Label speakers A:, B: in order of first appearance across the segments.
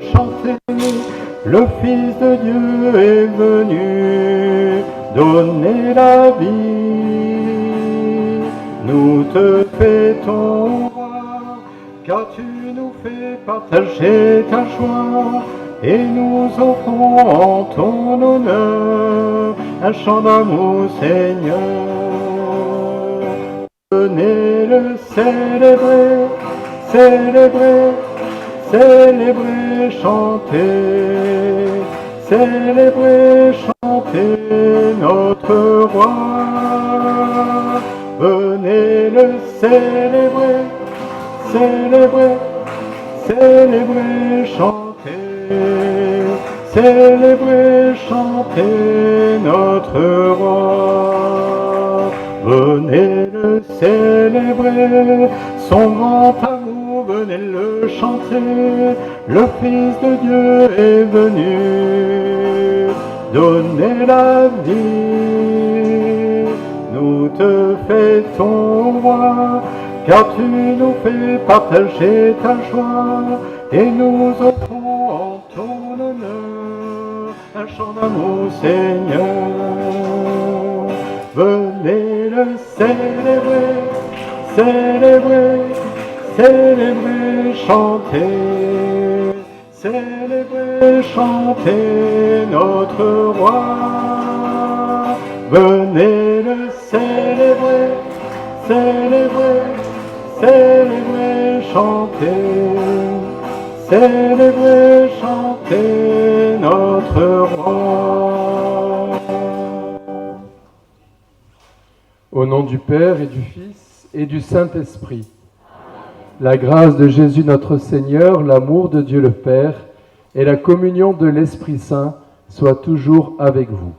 A: Chantez, le Fils de Dieu est venu donner la vie. Nous te fêtons, roi, car tu nous fais partager ta joie, et nous offrons en ton honneur un chant d'amour, Seigneur. Venez le célébrer, célébrer, célébrer, chanter, célébrer, chanter notre roi. Venez le célébrer, célébrer, célébrer, chanter, célébrer, chanter notre roi. Venez le célébrer, son grand amour, venez le chanter. Le Fils de Dieu est venu donner la vie. Nous te fêtons, roi, car tu nous fais partager ta joie, et nous offrons en ton honneur un chant d'amour, Seigneur. Venez le célébrer, célébrer, célébrer, chanter, célébrer, chanter notre roi. Venez le célébrer, célébrer, célébrer, chanter, célébrer, chanter notre roi.
B: Au nom du Père et du Fils et du Saint-Esprit, la grâce de Jésus notre Seigneur, l'amour de Dieu le Père et la communion de l'Esprit Saint soient toujours avec vous.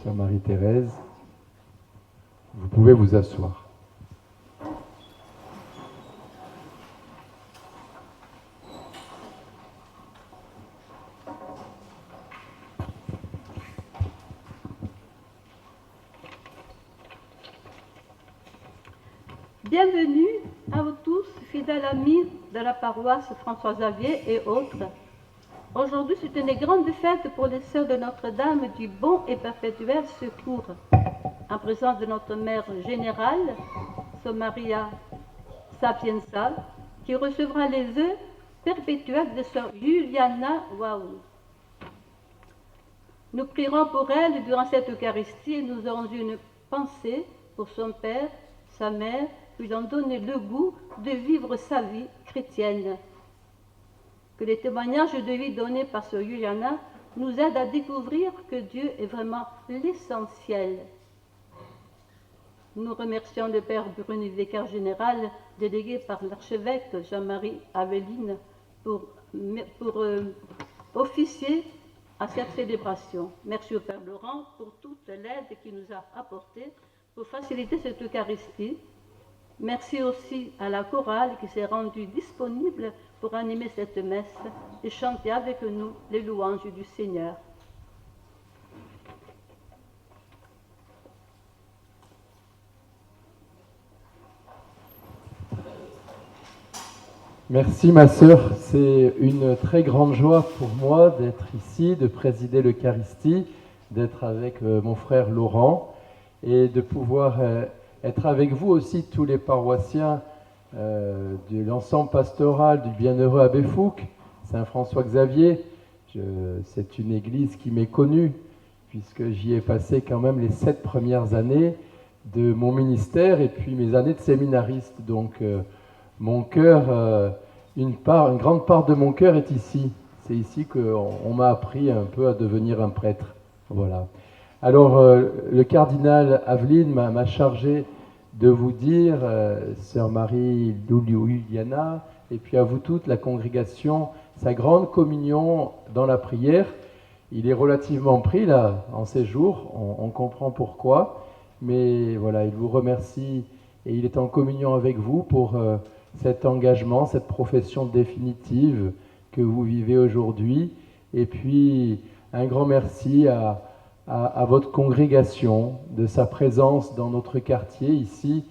B: Sœur Marie-Thérèse, vous pouvez vous asseoir.
C: Bienvenue à vous tous, fidèles amis de la paroisse François-Xavier et autres. Aujourd'hui, c'est une grande fête pour les sœurs de Notre-Dame du Bon et Perpétuel Secours, en présence de notre Mère générale, Sœur Maria Sapienza, qui recevra les vœux perpétuels de Sœur Juliana Waou. Nous prierons pour elle durant cette Eucharistie et nous aurons une pensée pour son père, sa mère, lui ont donné le goût de vivre sa vie chrétienne. Que les témoignages de vie donnés par Sœur Juliana nous aident à découvrir que Dieu est vraiment l'essentiel. Nous remercions le Père Bruni, vicaire général, délégué par l'archevêque Jean-Marie Aveline, pour officier à cette célébration. Merci au Père Laurent pour toute l'aide qu'il nous a apportée pour faciliter cette Eucharistie. Merci aussi à la chorale qui s'est rendue disponible pour animer cette messe et chanter avec nous les louanges du Seigneur.
B: Merci ma sœur, c'est une très grande joie pour moi d'être ici, de présider l'Eucharistie, d'être avec mon frère Laurent et de pouvoir être avec vous aussi, tous les paroissiens de l'ensemble pastoral du bienheureux Abbé Fouque, Saint-François-Xavier. C'est une église qui m'est connue, puisque j'y ai passé quand même les 7 premières années de mon ministère et puis mes années de séminariste. Donc mon cœur, une grande part de mon cœur est ici. C'est ici qu'on m'a appris un peu à devenir un prêtre. Voilà. Alors, le cardinal Aveline m'a chargé de vous dire, sœur Marie Juliana, et puis à vous toutes, la congrégation, sa grande communion dans la prière. Il est relativement pris là, en ces jours, on comprend pourquoi, mais voilà, il vous remercie et il est en communion avec vous pour cet engagement, cette profession définitive que vous vivez aujourd'hui. Et puis, un grand merci à votre congrégation de sa présence dans notre quartier ici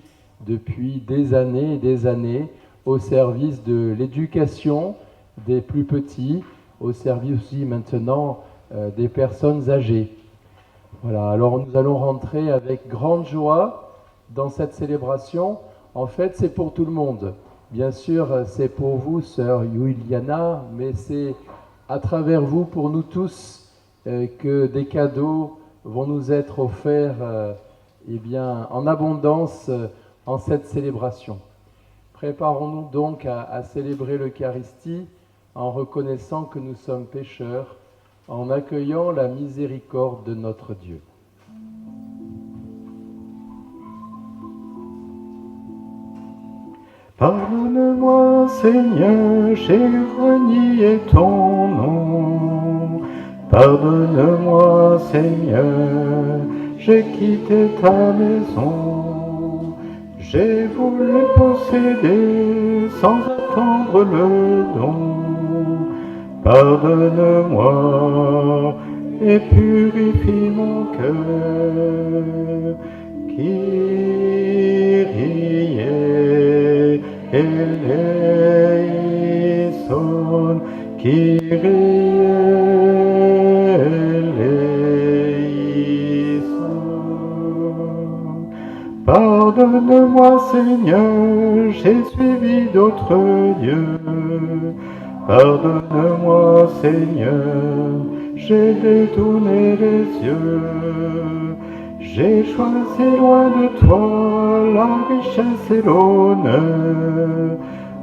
B: depuis des années et des années au service de l'éducation des plus petits, au service aussi maintenant des personnes âgées. Voilà, alors nous allons rentrer avec grande joie dans cette célébration. En fait, c'est pour tout le monde. Bien sûr, c'est pour vous, sœur Juliana, mais c'est à travers vous, pour nous tous, que des cadeaux vont nous être offerts en abondance en cette célébration. Préparons-nous donc à célébrer l'Eucharistie en reconnaissant que nous sommes pécheurs, en accueillant la miséricorde de notre Dieu.
A: Pardonne-moi, Seigneur, j'ai renié ton nom. Pardonne-moi, Seigneur, j'ai quitté ta maison. J'ai voulu posséder sans attendre le don. Pardonne-moi et purifie mon cœur. Kyrie eleison, Kyrie eleison. Pardonne-moi, Seigneur, j'ai suivi d'autres dieux. Pardonne-moi, Seigneur, j'ai détourné les yeux. J'ai choisi loin de toi la richesse et l'honneur.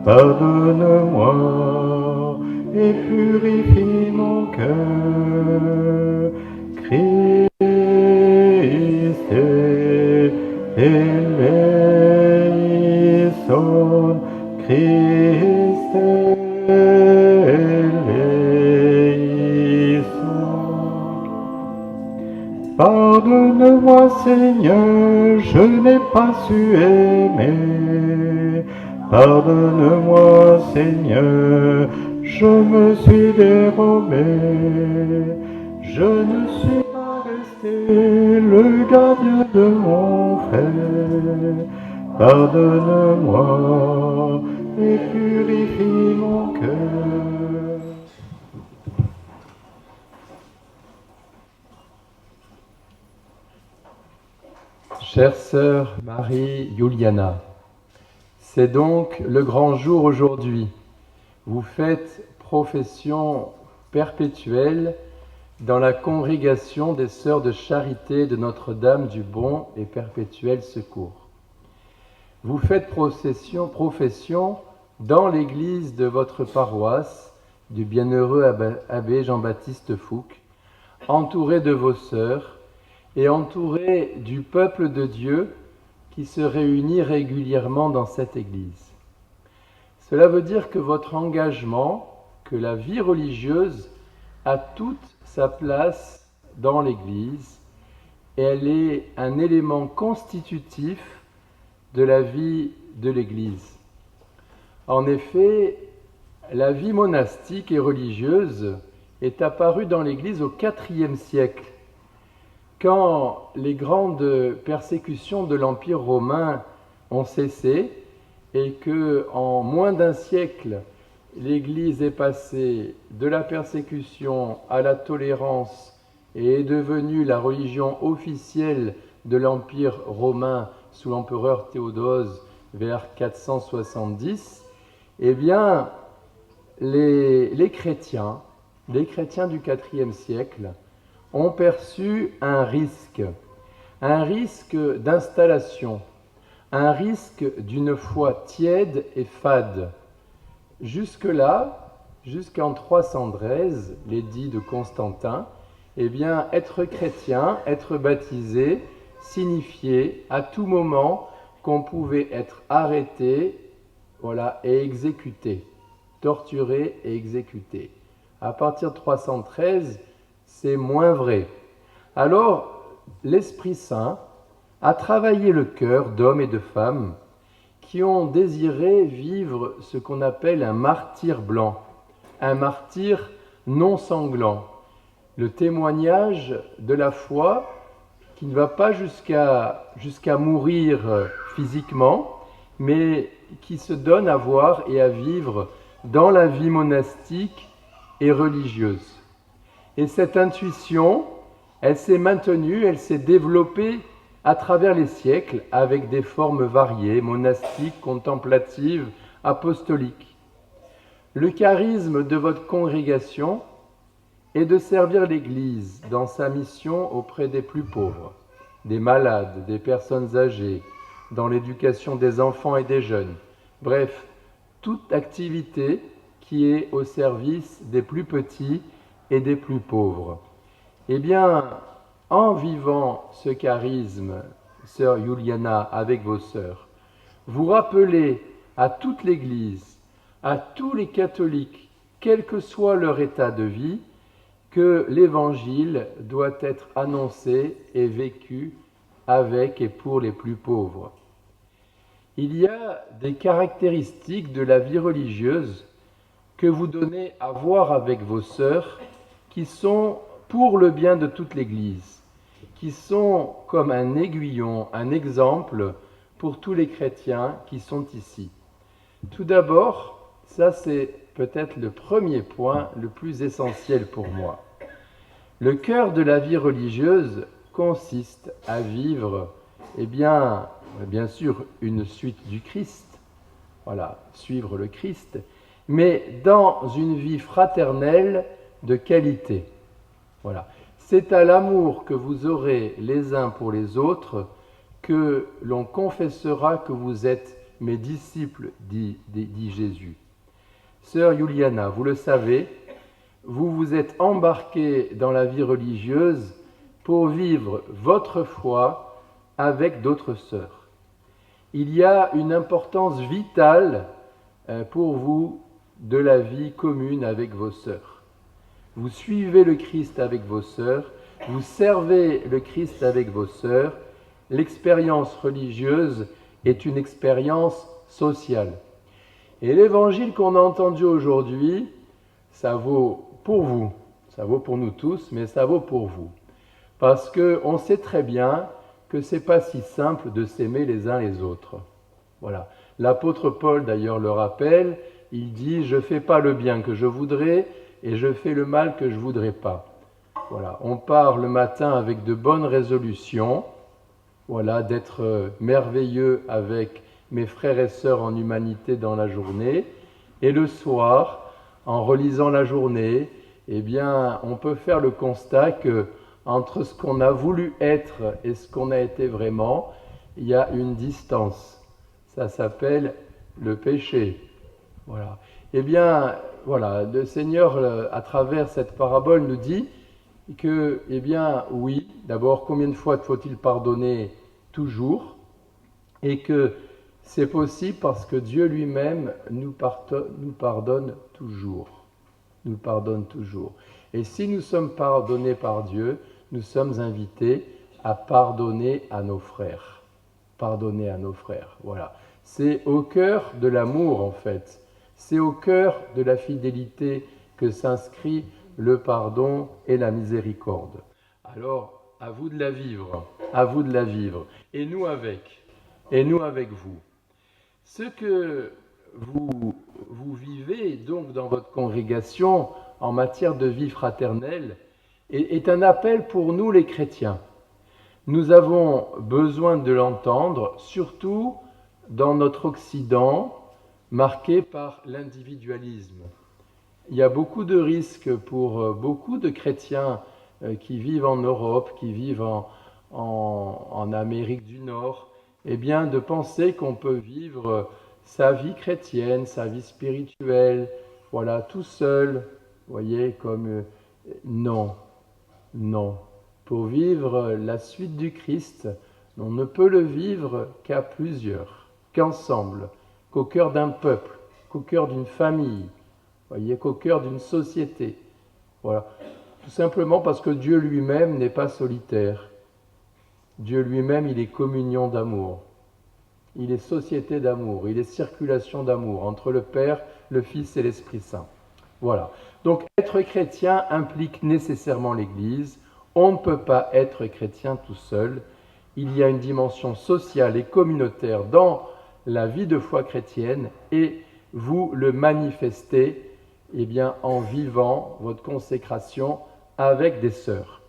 A: Pardonne-moi et purifie mon cœur. Christ eleison, Christ eleison. Pardonne-moi, Seigneur, je n'ai pas su aimer. Pardonne-moi, Seigneur, je me suis dérobé. Je ne suis pas resté le gardien de mon frère. Pardonne-moi et purifie mon cœur.
B: Chère sœur Marie Juliana, c'est donc le grand jour aujourd'hui. Vous faites profession perpétuelle dans la congrégation des sœurs de charité de Notre-Dame du Bon et Perpétuel Secours. Vous faites profession dans l'église de votre paroisse, du bienheureux abbé Jean-Baptiste Fouque, entouré de vos sœurs et entouré du peuple de Dieu qui se réunit régulièrement dans cette église. Cela veut dire que votre engagement, que la vie religieuse a toute sa place dans l'église et elle est un élément constitutif de la vie de l'église. En effet, la vie monastique et religieuse est apparue dans l'église au IVe siècle, quand les grandes persécutions de l'Empire romain ont cessé et que, en moins d'un siècle, l'Église est passée de la persécution à la tolérance et est devenue la religion officielle de l'Empire romain sous l'empereur Théodose vers 470, eh bien, les chrétiens du IVe siècle ont perçu un risque d'installation, un risque d'une foi tiède et fade. Jusque-là, jusqu'en 313, l'édit de Constantin, eh bien, être chrétien, être baptisé, signifiait à tout moment qu'on pouvait être arrêté, et exécuté, torturé et exécuté. À partir de 313, c'est moins vrai. Alors, l'Esprit Saint a travaillé le cœur d'hommes et de femmes qui ont désiré vivre ce qu'on appelle un martyre blanc, un martyre non sanglant, le témoignage de la foi qui ne va pas jusqu'à mourir physiquement, mais qui se donne à voir et à vivre dans la vie monastique et religieuse. Et cette intuition, elle s'est maintenue, elle s'est développée à travers les siècles avec des formes variées, monastiques, contemplatives, apostoliques. Le charisme de votre congrégation est de servir l'Église dans sa mission auprès des plus pauvres, des malades, des personnes âgées, dans l'éducation des enfants et des jeunes. Bref, toute activité qui est au service des plus petits et des plus pauvres. Eh bien, en vivant ce charisme, sœur Juliana, avec vos sœurs, vous rappelez à toute l'Église, à tous les catholiques, quel que soit leur état de vie, que l'Évangile doit être annoncé et vécu avec et pour les plus pauvres. Il y a des caractéristiques de la vie religieuse que vous donnez à voir avec vos sœurs qui sont pour le bien de toute l'Église, qui sont comme un aiguillon, un exemple pour tous les chrétiens qui sont ici. Tout d'abord, ça c'est peut-être le premier point le plus essentiel pour moi. Le cœur de la vie religieuse consiste à vivre, bien sûr, une suite du Christ, voilà, suivre le Christ, mais dans une vie fraternelle de qualité. Voilà. C'est à l'amour que vous aurez les uns pour les autres que l'on confessera que vous êtes mes disciples, dit Jésus. Sœur Juliana, vous le savez, vous vous êtes embarquée dans la vie religieuse pour vivre votre foi avec d'autres sœurs. Il y a une importance vitale pour vous de la vie commune avec vos sœurs. Vous suivez le Christ avec vos sœurs, vous servez le Christ avec vos sœurs. L'expérience religieuse est une expérience sociale. Et l'évangile qu'on a entendu aujourd'hui, ça vaut pour vous, ça vaut pour nous tous, mais ça vaut pour vous. Parce qu'on sait très bien que ce n'est pas si simple de s'aimer les uns les autres. Voilà. L'apôtre Paul d'ailleurs le rappelle, il dit « Je ne fais pas le bien que je voudrais et je fais le mal que je ne voudrais pas ». Voilà. On part le matin avec de bonnes résolutions, voilà, d'être merveilleux avec mes frères et sœurs en humanité dans la journée, et le soir, en relisant la journée, eh bien, on peut faire le constat que entre ce qu'on a voulu être et ce qu'on a été vraiment, il y a une distance. Ça s'appelle le péché. Voilà. Eh bien, voilà, le Seigneur, à travers cette parabole, nous dit que, eh bien, oui, d'abord, combien de fois faut-il pardonner? Toujours, et que c'est possible parce que Dieu lui-même nous pardonne toujours. Nous pardonne toujours. Et si nous sommes pardonnés par Dieu, nous sommes invités à pardonner à nos frères. Pardonner à nos frères, voilà. C'est au cœur de l'amour, en fait. C'est au cœur de la fidélité que s'inscrit le pardon et la miséricorde. Alors, à vous de la vivre, à vous de la vivre, et nous avec vous. Ce que vous vivez donc dans votre congrégation en matière de vie fraternelle est un appel pour nous les chrétiens. Nous avons besoin de l'entendre, surtout dans notre Occident marqué par l'individualisme. Il y a beaucoup de risques pour beaucoup de chrétiens qui vivent en Europe, qui vivent en Amérique du Nord, eh bien de penser qu'on peut vivre sa vie chrétienne, sa vie spirituelle, voilà, tout seul, voyez, comme non. Pour vivre la suite du Christ, on ne peut le vivre qu'à plusieurs, qu'ensemble, qu'au cœur d'un peuple, qu'au cœur d'une famille, voyez, qu'au cœur d'une société. Voilà. Tout simplement parce que Dieu lui-même n'est pas solitaire. Dieu lui-même, il est communion d'amour. Il est société d'amour, il est circulation d'amour entre le Père, le Fils et l'Esprit Saint. Voilà. Donc être chrétien implique nécessairement l'Église. On ne peut pas être chrétien tout seul. Il y a une dimension sociale et communautaire dans la vie de foi chrétienne et vous le manifestez eh bien, en vivant votre consécration avec des sœurs.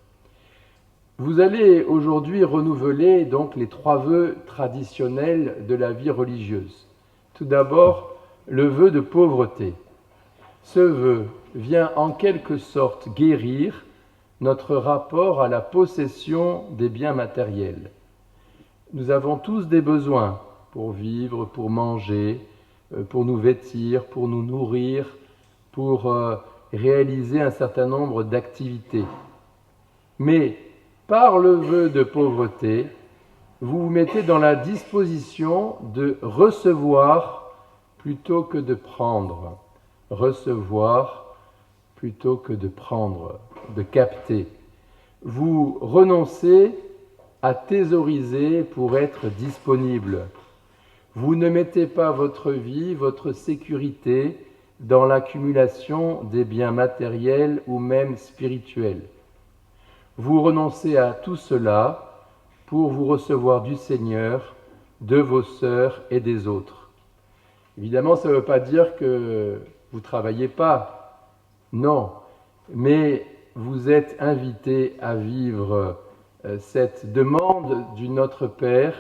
B: Vous allez aujourd'hui renouveler donc les 3 vœux traditionnels de la vie religieuse. Tout d'abord, le vœu de pauvreté. Ce vœu vient en quelque sorte guérir notre rapport à la possession des biens matériels. Nous avons tous des besoins pour vivre, pour manger, pour nous vêtir, pour nous nourrir, pour réaliser un certain nombre d'activités. Mais par le vœu de pauvreté, vous vous mettez dans la disposition de recevoir plutôt que de prendre. Recevoir plutôt que de prendre, de capter. Vous renoncez à thésauriser pour être disponible. Vous ne mettez pas votre vie, votre sécurité dans l'accumulation des biens matériels ou même spirituels. Vous renoncez à tout cela pour vous recevoir du Seigneur, de vos sœurs et des autres. Évidemment, ça ne veut pas dire que vous ne travaillez pas, non, mais vous êtes invités à vivre cette demande du Notre Père,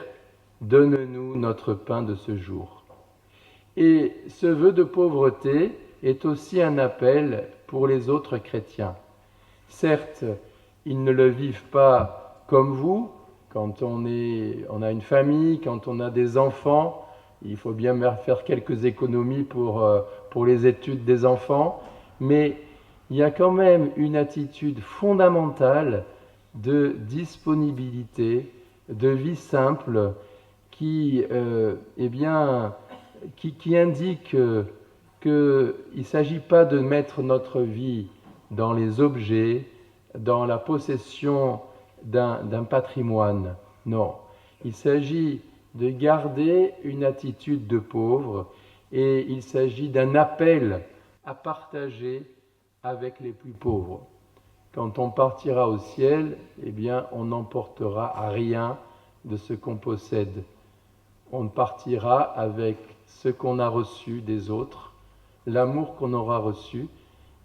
B: donne-nous notre pain de ce jour. Et ce vœu de pauvreté est aussi un appel pour les autres chrétiens. Certes, ils ne le vivent pas comme vous, quand on a une famille, quand on a des enfants, il faut bien faire quelques économies pour les études des enfants, mais il y a quand même une attitude fondamentale de disponibilité, de vie simple, qui indique qu'il ne s'agit pas de mettre notre vie dans les objets, dans la possession d'un patrimoine. Non, il s'agit de garder une attitude de pauvre et il s'agit d'un appel à partager avec les plus pauvres. Quand on partira au ciel, eh bien, on n'emportera rien de ce qu'on possède. On partira avec ce qu'on a reçu des autres, l'amour qu'on aura reçu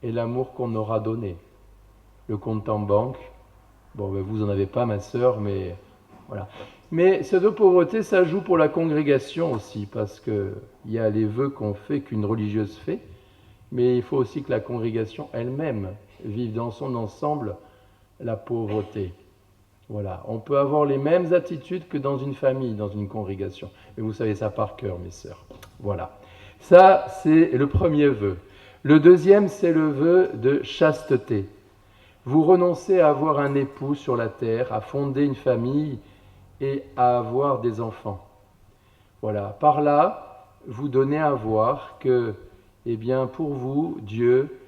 B: et l'amour qu'on aura donné. Le compte en banque, vous n'en avez pas, ma sœur, mais voilà. Mais ce vœu de pauvreté, ça joue pour la congrégation aussi, parce qu'il y a les vœux qu'on fait, qu'une religieuse fait, mais il faut aussi que la congrégation elle-même vive dans son ensemble la pauvreté. Voilà, on peut avoir les mêmes attitudes que dans une famille, dans une congrégation. Mais vous savez ça par cœur, mes sœurs. Voilà. Ça, c'est le premier vœu. Le deuxième, c'est le vœu de chasteté. Vous renoncez à avoir un époux sur la terre, à fonder une famille et à avoir des enfants. Voilà. Par là, vous donnez à voir que, pour vous, Dieu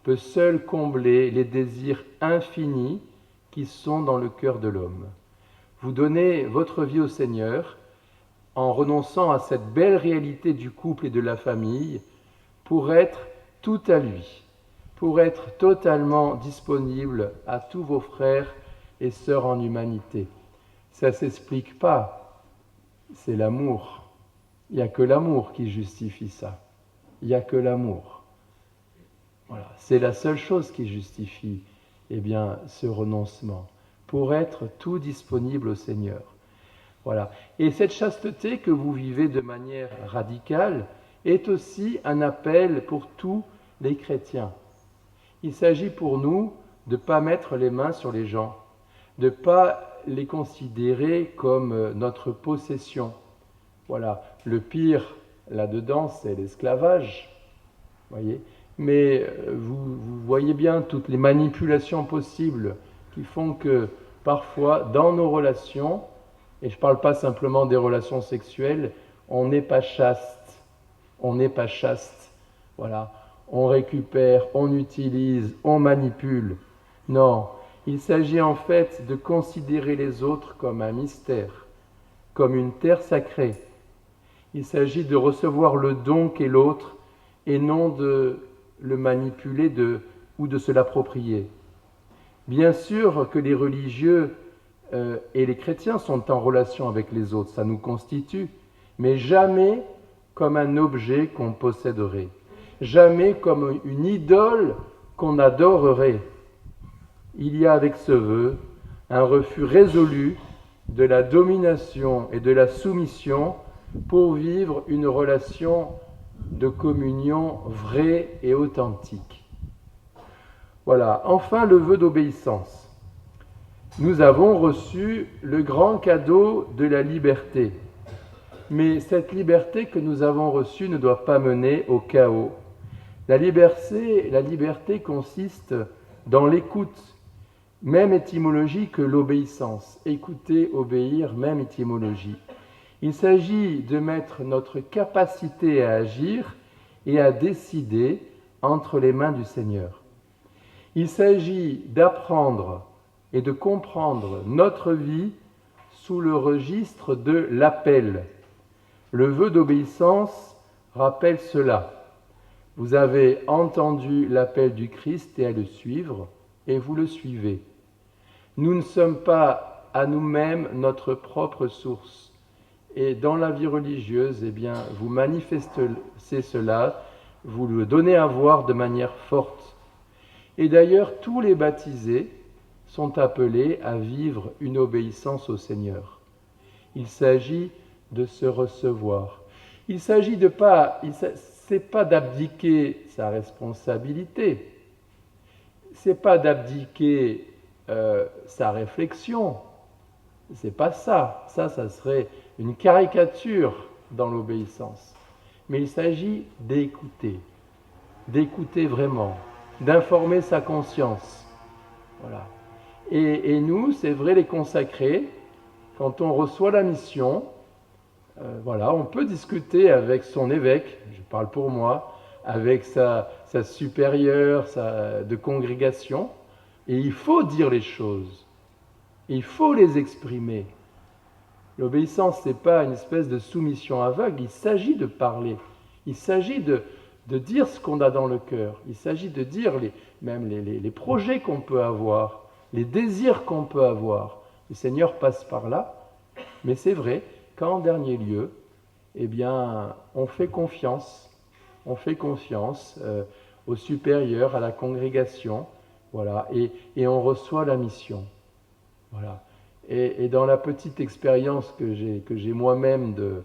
B: peut seul combler les désirs infinis qui sont dans le cœur de l'homme. Vous donnez votre vie au Seigneur en renonçant à cette belle réalité du couple et de la famille pour être tout à lui, pour être totalement disponible à tous vos frères et sœurs en humanité. Ça ne s'explique pas, c'est l'amour. Il n'y a que l'amour qui justifie ça. Il n'y a que l'amour. Voilà, c'est la seule chose qui justifie ce renoncement, pour être tout disponible au Seigneur. Voilà. Et cette chasteté que vous vivez de manière radicale est aussi un appel pour tous les chrétiens. Il s'agit pour nous de ne pas mettre les mains sur les gens, de ne pas les considérer comme notre possession. Voilà. Le pire là-dedans, c'est l'esclavage. Voyez. Mais vous voyez bien toutes les manipulations possibles qui font que parfois dans nos relations, et je ne parle pas simplement des relations sexuelles, on n'est pas chaste. On n'est pas chaste. Voilà. On récupère, on utilise, on manipule. Non, il s'agit en fait de considérer les autres comme un mystère, comme une terre sacrée. Il s'agit de recevoir le don qu'est l'autre et non de le manipuler ou de se l'approprier. Bien sûr que les religieux et les chrétiens sont en relation avec les autres, ça nous constitue, mais jamais comme un objet qu'on posséderait, jamais comme une idole qu'on adorerait. Il y a avec ce vœu un refus résolu de la domination et de la soumission pour vivre une relation de communion vraie et authentique. Voilà, enfin le vœu d'obéissance. Nous avons reçu le grand cadeau de la liberté. Mais cette liberté que nous avons reçue ne doit pas mener au chaos. La liberté consiste dans l'écoute, même étymologie que l'obéissance. Écouter, obéir, même étymologie. Il s'agit de mettre notre capacité à agir et à décider entre les mains du Seigneur. Il s'agit d'apprendre et de comprendre notre vie sous le registre de l'appel. Le vœu d'obéissance rappelle cela. Vous avez entendu l'appel du Christ et à le suivre, et vous le suivez. Nous ne sommes pas à nous-mêmes notre propre source. Et dans la vie religieuse, eh bien, vous manifestez cela, vous le donnez à voir de manière forte. Et d'ailleurs, tous les baptisés sont appelés à vivre une obéissance au Seigneur. Il s'agit de se recevoir. Il s'agit de pas, c'est pas d'abdiquer sa responsabilité, c'est pas d'abdiquer sa réflexion, c'est pas ça. Ça serait une caricature dans l'obéissance. Mais il s'agit d'écouter vraiment, d'informer sa conscience. Voilà. Et nous, c'est vrai, les consacrés, quand on reçoit la mission, voilà, on peut discuter avec son évêque, je parle pour moi, avec sa supérieure de congrégation, et il faut dire les choses, il faut les exprimer. L'obéissance, ce n'est pas une espèce de soumission aveugle, il s'agit de parler, il s'agit de dire ce qu'on a dans le cœur, il s'agit de dire même les projets qu'on peut avoir, les désirs qu'on peut avoir. Le Seigneur passe par là, mais c'est vrai qu'en dernier lieu, eh bien, on fait confiance au supérieur, à la congrégation, voilà, et on reçoit la mission. Voilà. Et dans la petite expérience que j'ai moi-même de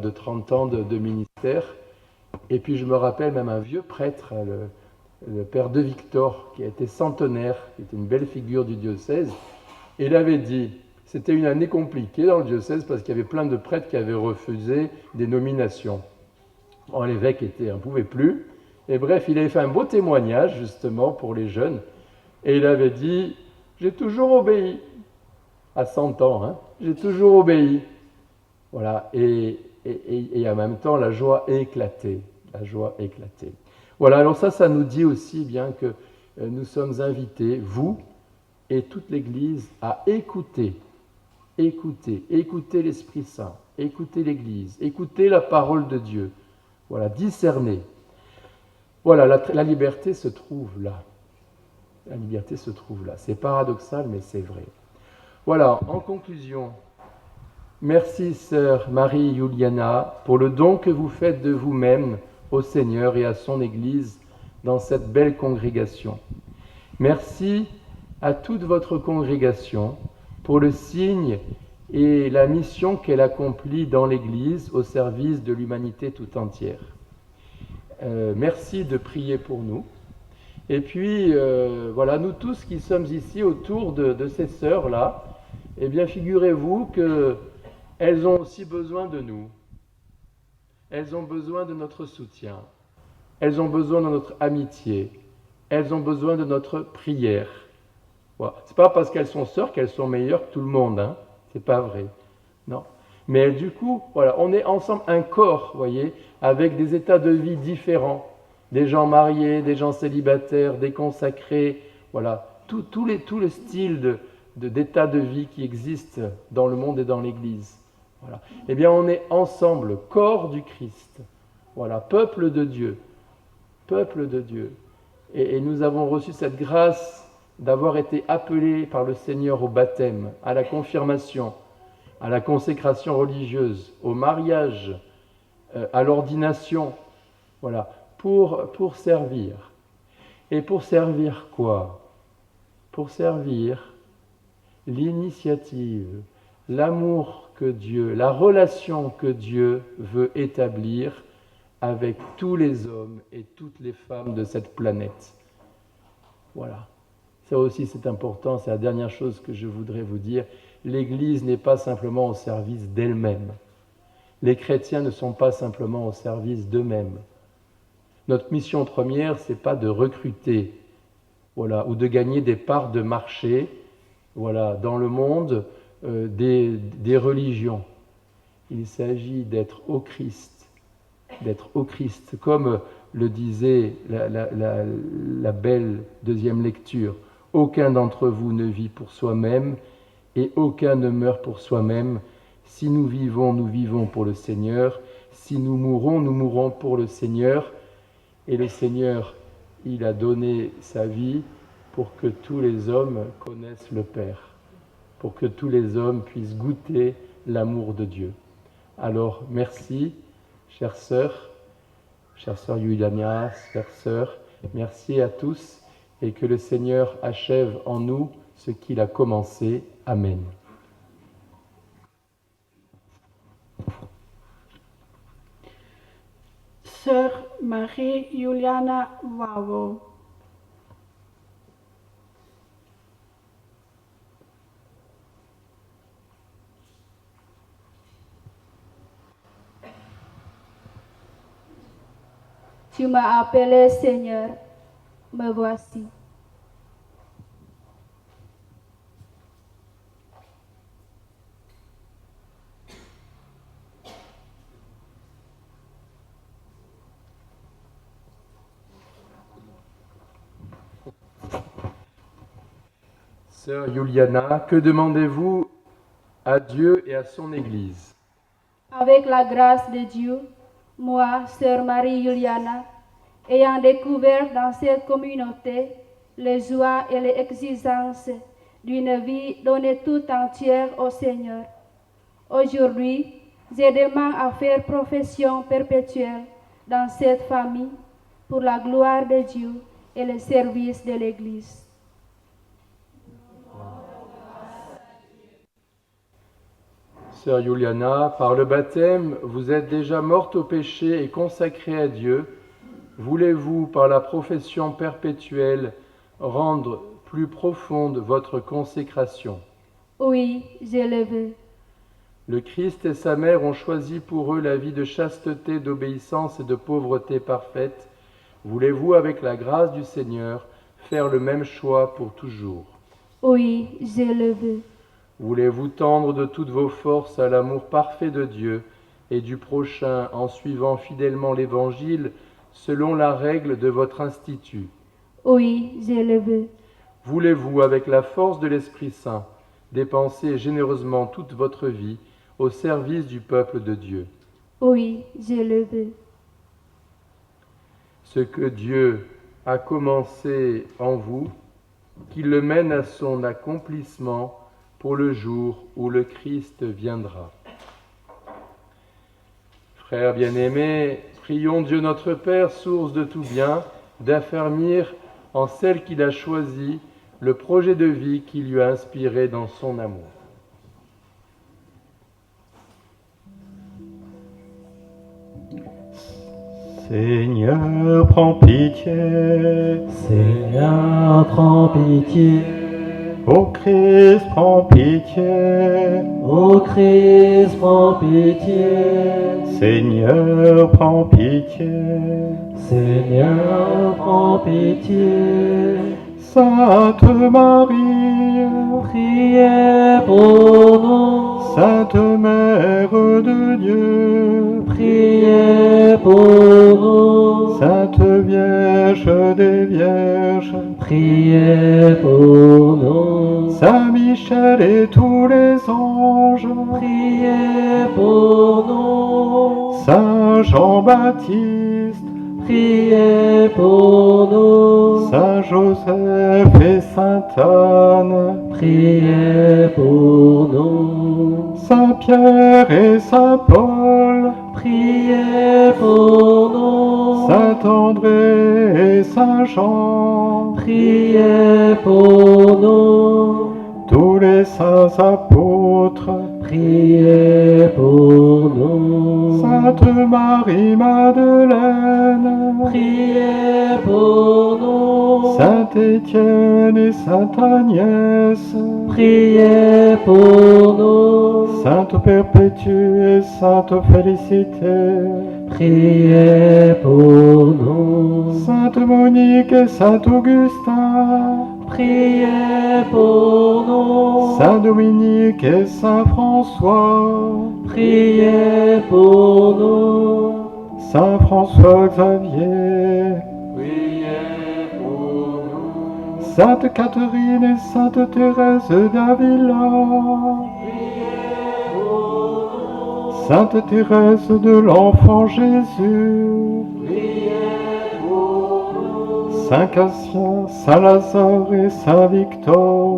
B: 30 ans de ministère, et puis je me rappelle même un vieux prêtre, le père de Victor, qui a été centenaire, qui était une belle figure du diocèse, et il avait dit, c'était une année compliquée dans le diocèse parce qu'il y avait plein de prêtres qui avaient refusé des nominations. Bon, l'évêque n'en pouvait plus, et bref, il avait fait un beau témoignage justement pour les jeunes, et il avait dit, j'ai toujours obéi, à 100 ans, hein, j'ai toujours obéi. Voilà, et en même temps, la joie éclatait. Voilà, alors ça nous dit aussi bien que nous sommes invités, vous et toute l'Église, à écouter l'Esprit Saint, écouter l'Église, écouter la parole de Dieu. Voilà, discerner. Voilà, la liberté se trouve là. La liberté se trouve là. C'est paradoxal, mais c'est vrai. Voilà, en conclusion, merci sœur Marie-Juliana pour le don que vous faites de vous-même au Seigneur et à son Église dans cette belle congrégation. Merci à toute votre congrégation pour le signe et la mission qu'elle accomplit dans l'Église au service de l'humanité tout entière. Merci de prier pour nous. Et puis, voilà, nous tous qui sommes ici autour de ces sœurs-là, eh bien, figurez-vous qu'elles ont aussi besoin de nous. Elles ont besoin de notre soutien. Elles ont besoin de notre amitié. Elles ont besoin de notre prière. Voilà. Ce n'est pas parce qu'elles sont sœurs qu'elles sont meilleures que tout le monde, hein. C'est pas vrai. Non. Mais du coup, voilà, on est ensemble un corps, voyez, avec des états de vie différents. Des gens mariés, des gens célibataires, des consacrés, voilà, tout le style d'état de vie qui existe dans le monde et dans l'Église. Voilà. Eh bien, on est ensemble, corps du Christ. Voilà, peuple de Dieu. Et nous avons reçu cette grâce d'avoir été appelés par le Seigneur au baptême, à la confirmation, à la consécration religieuse, au mariage, à l'ordination, voilà, pour servir. Et pour servir quoi? Pour servir l'initiative, l'amour que Dieu, la relation que Dieu veut établir avec tous les hommes et toutes les femmes de cette planète. Voilà. Ça aussi c'est important, c'est la dernière chose que je voudrais vous dire. L'Église n'est pas simplement au service d'elle-même. Les chrétiens ne sont pas simplement au service d'eux-mêmes. Notre mission première, c'est pas de recruter, voilà, ou de gagner des parts de marché, voilà, dans le monde des religions. Il s'agit d'être au Christ, comme le disait la belle deuxième lecture. Aucun d'entre vous ne vit pour soi-même et aucun ne meurt pour soi-même. Si nous vivons, nous vivons pour le Seigneur. Si nous mourons, nous mourons pour le Seigneur. Et le Seigneur, il a donné sa vie pour que tous les hommes connaissent le Père, pour que tous les hommes puissent goûter l'amour de Dieu. Alors, merci, chère sœur Juliana, chère sœur, merci à tous et que le Seigneur achève en nous ce qu'il a commencé. Amen.
D: Sœur Marie-Juliana Wavo.
E: Tu m'as appelé Seigneur, me voici.
B: Sœur Juliana, que demandez-vous à Dieu et à son Église?
E: Avec la grâce de Dieu, moi, Sœur Marie-Juliana, ayant découvert dans cette communauté les joies et les exigences d'une vie donnée tout entière au Seigneur, aujourd'hui, je demande à faire profession perpétuelle dans cette famille pour la gloire de Dieu et le service de l'Église.
B: Sœur Juliana, par le baptême, vous êtes déjà morte au péché et consacrée à Dieu. Voulez-vous, par la profession perpétuelle, rendre plus profonde votre consécration?
E: Oui, je le veux.
B: Le Christ et sa mère ont choisi pour eux la vie de chasteté, d'obéissance et de pauvreté parfaite. Voulez-vous, avec la grâce du Seigneur, faire le même choix pour toujours?
E: Oui, je le veux.
B: Voulez-vous tendre de toutes vos forces à l'amour parfait de Dieu et du prochain en suivant fidèlement l'Évangile selon la règle de votre institut?
E: Oui, je le veux.
B: Voulez-vous, avec la force de l'Esprit Saint, dépenser généreusement toute votre vie au service du peuple de Dieu?
E: Oui, je le veux.
B: Ce que Dieu a commencé en vous, qu'il le mène à son accomplissement pour le jour où le Christ viendra. Frères bien-aimés, prions Dieu notre Père, source de tout bien, d'affermir en celle qu'il a choisie le projet de vie qui lui a inspiré dans son amour.
A: Seigneur, prends pitié.
F: Seigneur, prends pitié.
A: Ô Christ, prends pitié.
F: Ô Christ, prends pitié.
A: Seigneur, prends pitié.
F: Seigneur, prends pitié.
A: Sainte Marie,
F: Priez pour nous.
A: Sainte Mère de Dieu,
F: Priez pour nous.
A: Sainte Vierge des Vierges,
F: Priez pour nous.
A: Saint Michel et tous les anges,
F: Priez pour nous.
A: Saint Jean-Baptiste,
F: Priez pour nous.
A: Saint Joseph et Sainte Anne,
F: Priez pour nous.
A: Saint Pierre et Saint Paul,
F: priez pour nous.
A: Saint André et Saint Jean,
F: Priez pour nous.
A: tous les saints apôtres,
F: Priez pour nous.
A: Sainte Marie-Madeleine,
F: Priez pour nous.
A: Saint Étienne et Sainte Agnès,
F: Priez pour nous.
A: Sainte Perpétue et Sainte Félicité,
F: Priez pour nous.
A: Sainte Monique et Saint Augustin,
F: Priez pour nous.
A: Saint Dominique et Saint François,
F: Priez pour nous.
A: Saint François Xavier,
B: Priez pour nous.
A: Sainte Catherine et Sainte Thérèse d'Avila, Sainte Thérèse de l'Enfant Jésus, Saint Cassien, Saint Lazare et Saint Victor,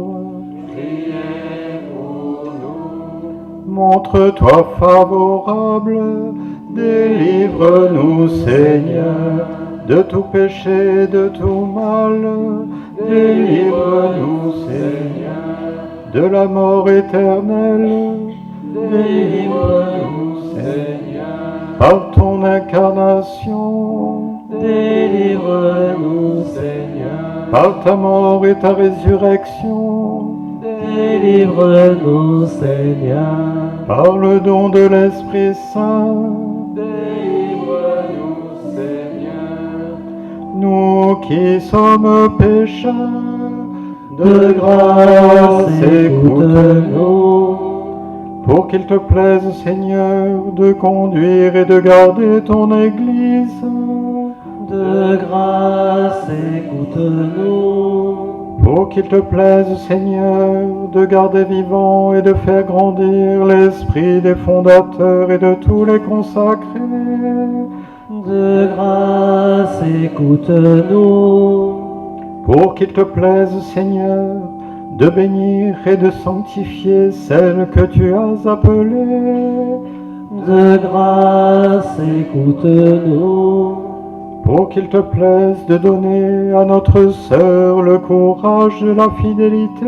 A: montre-toi favorable, délivre-nous Seigneur, de tout péché, de tout mal, délivre-nous Seigneur, de la mort éternelle, délivre-nous Seigneur, par ton incarnation,
F: Délivre-nous, Seigneur.
A: par ta mort et ta résurrection,
F: Délivre-nous, Seigneur.
A: par le don de l'Esprit Saint,
B: Délivre-nous, Seigneur.
A: nous qui sommes pécheurs, de grâce écoute-nous, pour qu'il te plaise, Seigneur, de conduire et de garder ton Église,
F: De grâce, écoute-nous.
A: pour qu'il te plaise, Seigneur, de garder vivant et de faire grandir l'esprit des fondateurs et de tous les consacrés,
F: De grâce, écoute-nous.
A: pour qu'il te plaise, Seigneur, de bénir et de sanctifier celles que tu as appelées,
F: De grâce, écoute-nous.
A: pour qu'il te plaise de donner à notre sœur le courage de la fidélité,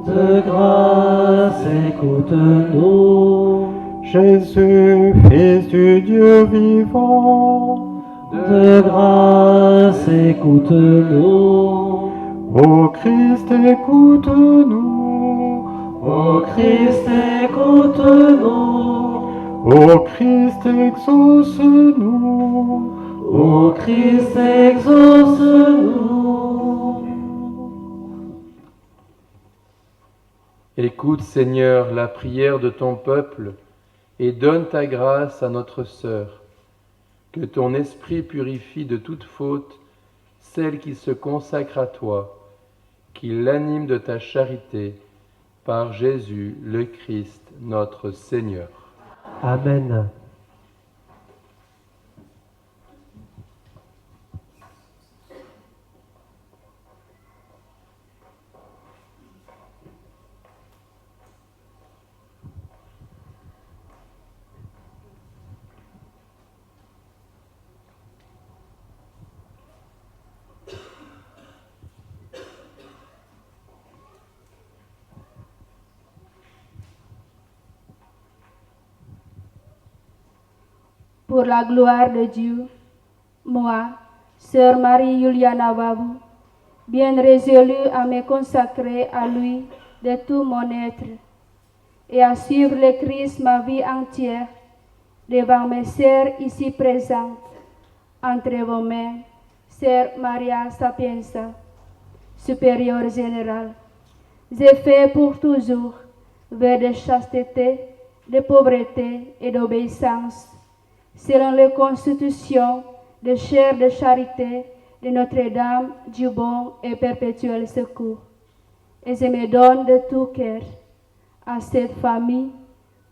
F: De grâce, écoute-nous.
A: Jésus, Fils du Dieu vivant,
F: De grâce, écoute-nous.
A: ô Christ, écoute-nous,
F: Ô Christ, écoute-nous.
A: ô Christ, exauce-nous,
F: Ô Christ, exauce-nous.
B: Écoute, Seigneur, la prière de ton peuple et donne ta grâce à notre sœur. Que ton esprit purifie de toute faute celle qui se consacre à toi, qu'il l'anime de ta charité, par Jésus le Christ, notre Seigneur.
F: Amen.
E: Pour la gloire de Dieu, moi, Sœur Marie-Juliana Wawou, bien résolue à me consacrer à lui de tout mon être et à suivre le Christ ma vie entière devant mes sœurs ici présentes, entre vos mains, Sœur Maria Sapienza, supérieure générale. J'ai fait pour toujours vœu de chasteté, de pauvreté et d'obéissance, selon les constitutions de chair de charité de Notre-Dame du bon et perpétuel secours. Et je me donne de tout cœur à cette famille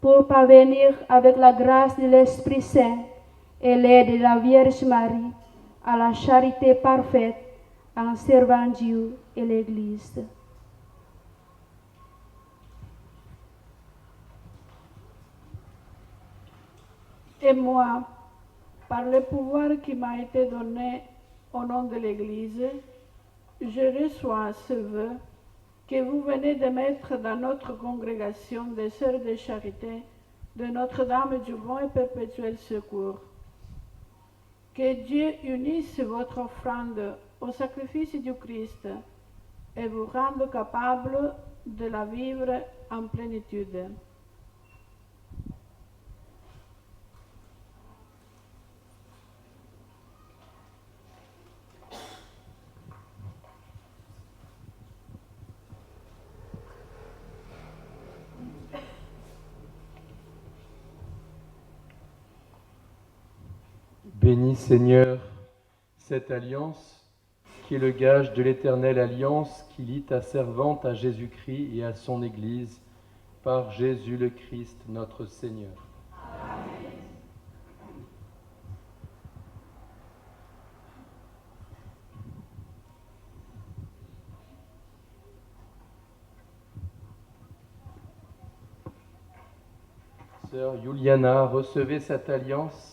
E: pour parvenir avec la grâce de l'Esprit Saint et l'aide de la Vierge Marie à la charité parfaite en servant Dieu et l'Église.
D: Et moi, par le pouvoir qui m'a été donné au nom de l'Église, je reçois ce vœu que vous venez de mettre dans notre congrégation des sœurs de charité de Notre-Dame du Bon et Perpétuel Secours. Que Dieu unisse votre offrande au sacrifice du Christ et vous rende capable de la vivre en plénitude.
B: Bénis Seigneur cette alliance qui est le gage de l'éternelle alliance qui lie ta servante à Jésus-Christ et à son Église par Jésus le Christ notre Seigneur. Sœur Juliana, recevez cette alliance,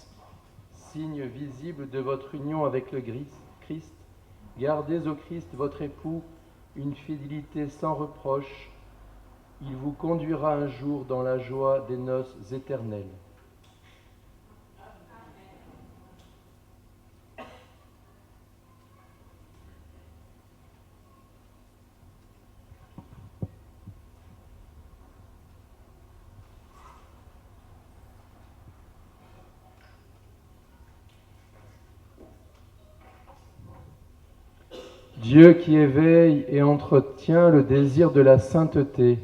B: signe visible de votre union avec le Christ. Gardez au Christ votre époux une fidélité sans reproche. Il vous conduira un jour dans la joie des noces éternelles. Dieu qui éveille et entretient le désir de la sainteté,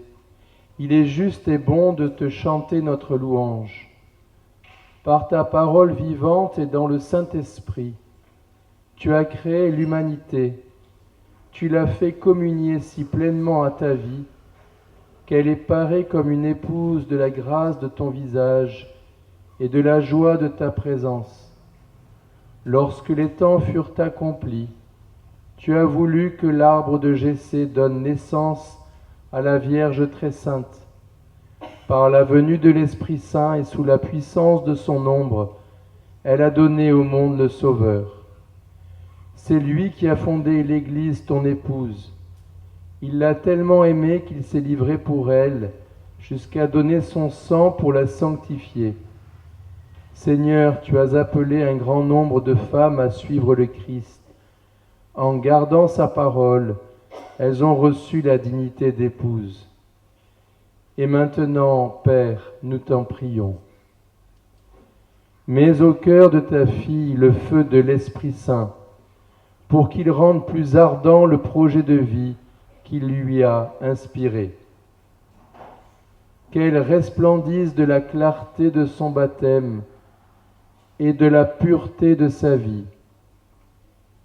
B: il est juste et bon de te chanter notre louange. Par ta parole vivante et dans le Saint-Esprit, tu as créé l'humanité, tu l'as fait communier si pleinement à ta vie, qu'elle est parée comme une épouse de la grâce de ton visage et de la joie de ta présence. Lorsque les temps furent accomplis, tu as voulu que l'arbre de Jessé donne naissance à la Vierge très sainte. Par la venue de l'Esprit Saint et sous la puissance de son ombre, elle a donné au monde le Sauveur. C'est lui qui a fondé l'Église, ton épouse. Il l'a tellement aimée qu'il s'est livré pour elle, jusqu'à donner son sang pour la sanctifier. Seigneur, tu as appelé un grand nombre de femmes à suivre le Christ. En gardant sa parole, elles ont reçu la dignité d'épouse. Et maintenant, Père, nous t'en prions. Mets au cœur de ta fille le feu de l'Esprit Saint, pour qu'il rende plus ardent le projet de vie qu'il lui a inspiré. Qu'elle resplendisse de la clarté de son baptême et de la pureté de sa vie.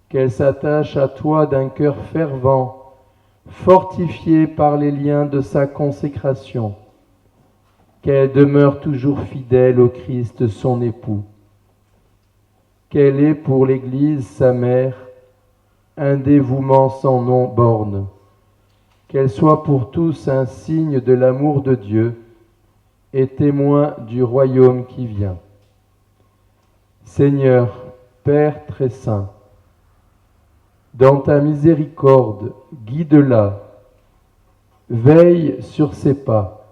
B: Qu'elle s'attache à toi d'un cœur fervent, fortifié par les liens de sa consécration. Qu'elle demeure toujours fidèle au Christ son époux. Qu'elle ait pour l'Église, sa mère, un dévouement sans borne. Qu'elle soit pour tous un signe de l'amour de Dieu et témoin du royaume qui vient. Seigneur, Père très saint, dans ta miséricorde, guide-la, veille sur ses pas.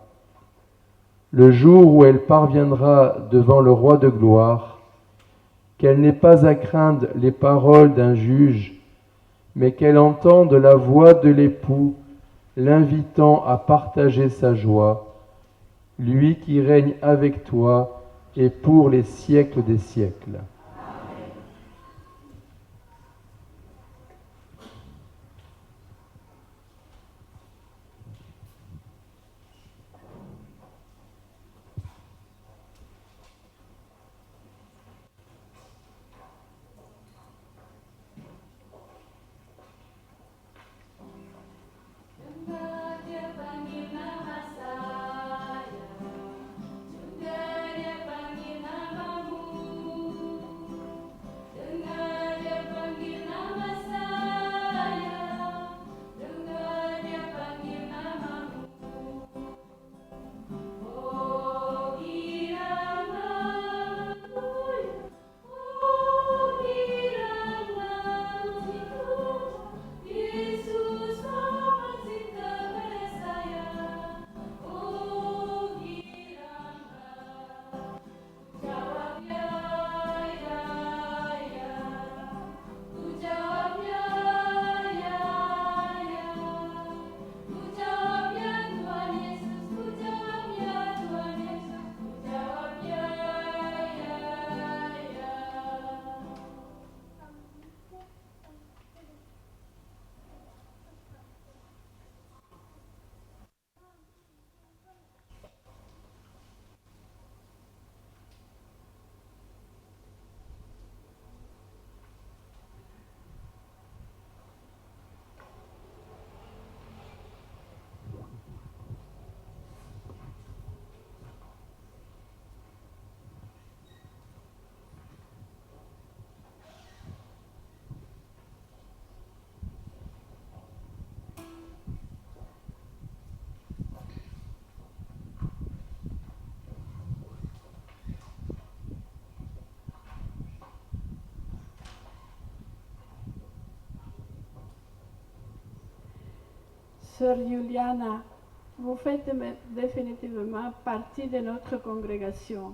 B: Le jour où elle parviendra devant le roi de gloire, qu'elle n'ait pas à craindre les paroles d'un juge, mais qu'elle entende la voix de l'époux l'invitant à partager sa joie, lui qui règne avec toi et pour les siècles des siècles.
D: Sœur Juliana, vous faites définitivement partie de notre congrégation.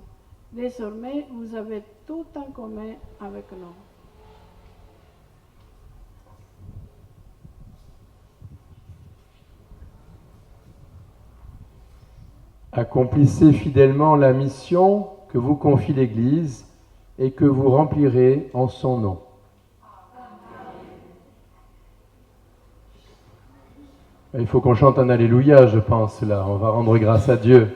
D: Désormais, vous avez tout en commun avec nous.
B: Accomplissez fidèlement la mission que vous confie l'Église et que vous remplirez en son nom. Il faut qu'on chante un Alléluia, je pense, là. On va rendre grâce à Dieu.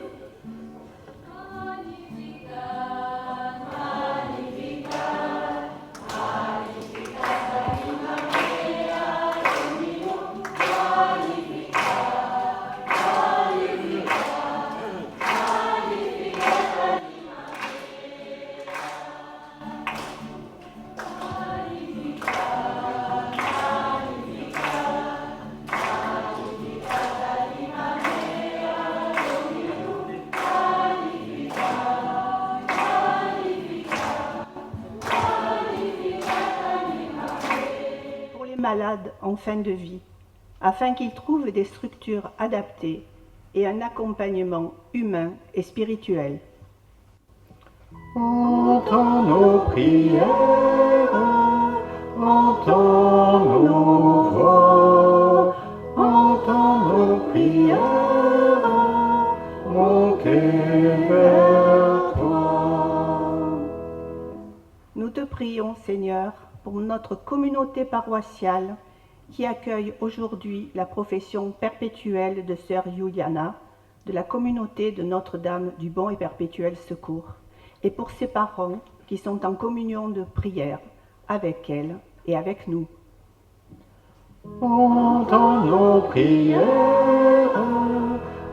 G: Malades en fin de vie, afin qu'ils trouvent des structures adaptées et un accompagnement humain et spirituel.
A: Entends nos prières, entends nos voix, entends nos prières, montez vers toi.
G: Nous te prions, Seigneur, pour notre communauté paroissiale qui accueille aujourd'hui la profession perpétuelle de Sœur Juliana de la communauté de Notre-Dame du Bon et Perpétuel Secours, et pour ses parents qui sont en communion de prière avec elle et avec nous.
A: Entends nos prières,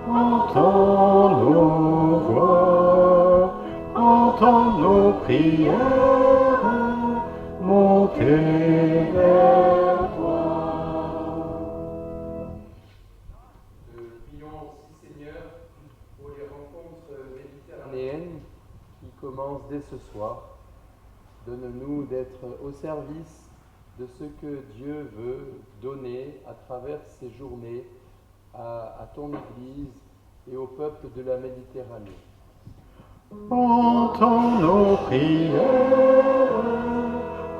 A: entends nos voix, entends nos prières, montez vers toi.
B: Prions aussi, Seigneur, pour les rencontres méditerranéennes qui commencent dès ce soir. Donne-nous d'être au service de ce que Dieu veut donner à travers ces journées à ton Église et au peuple de la Méditerranée.
A: Entends nos prières,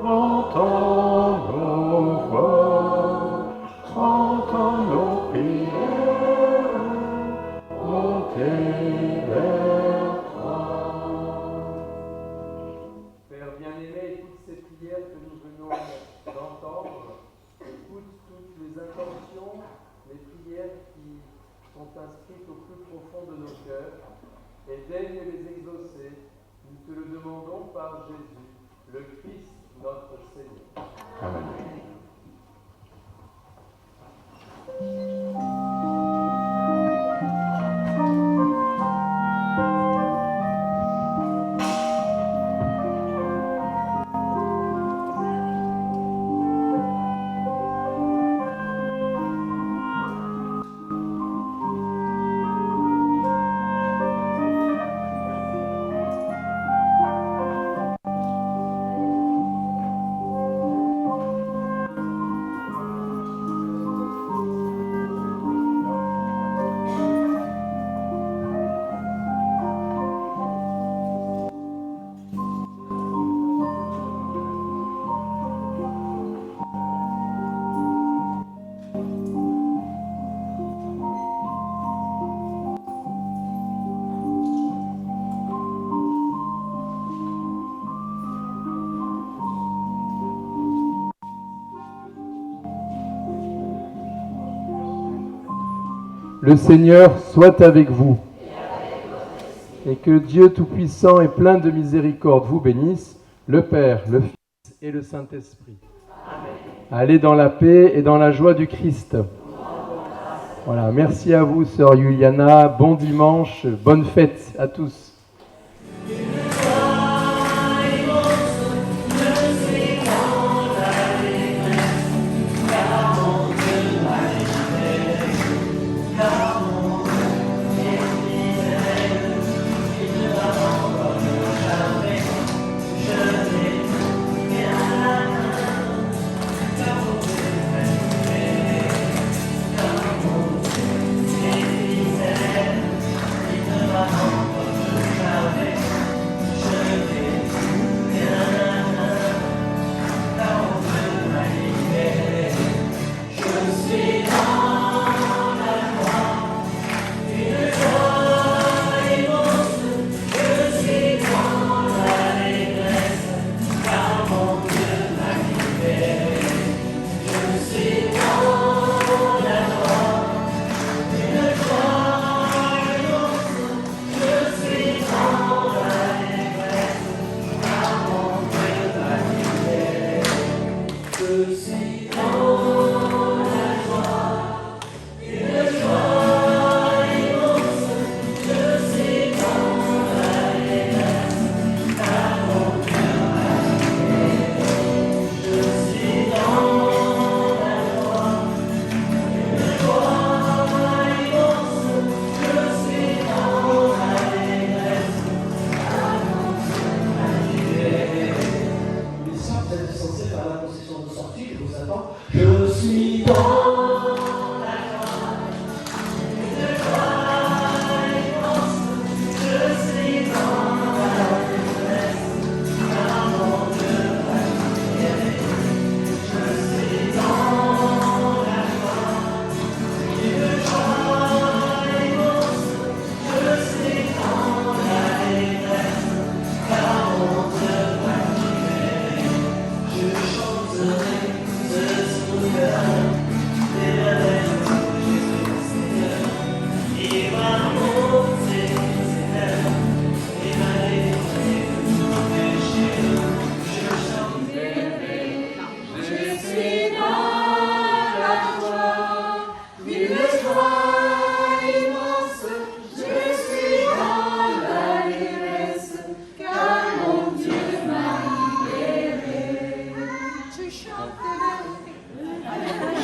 A: entends nos voix, entends nos prières, montez vers toi.
B: Père bien-aimé, écoute ces prières que nous venons d'entendre, écoute toutes les intentions, les prières qui sont inscrites au plus profond de nos cœurs, et daigne les exaucer. Nous te le demandons par Jésus, le Christ, notre Seigneur.
A: Amen.
B: Le Seigneur soit avec vous. Et que Dieu Tout-Puissant et plein de miséricorde vous bénisse, le Père, le Fils et le Saint-Esprit. Allez dans la paix et dans la joie du Christ. Voilà, merci à vous, Sœur Juliana. Bon dimanche, bonne fête à tous.
H: t'aimer aussi.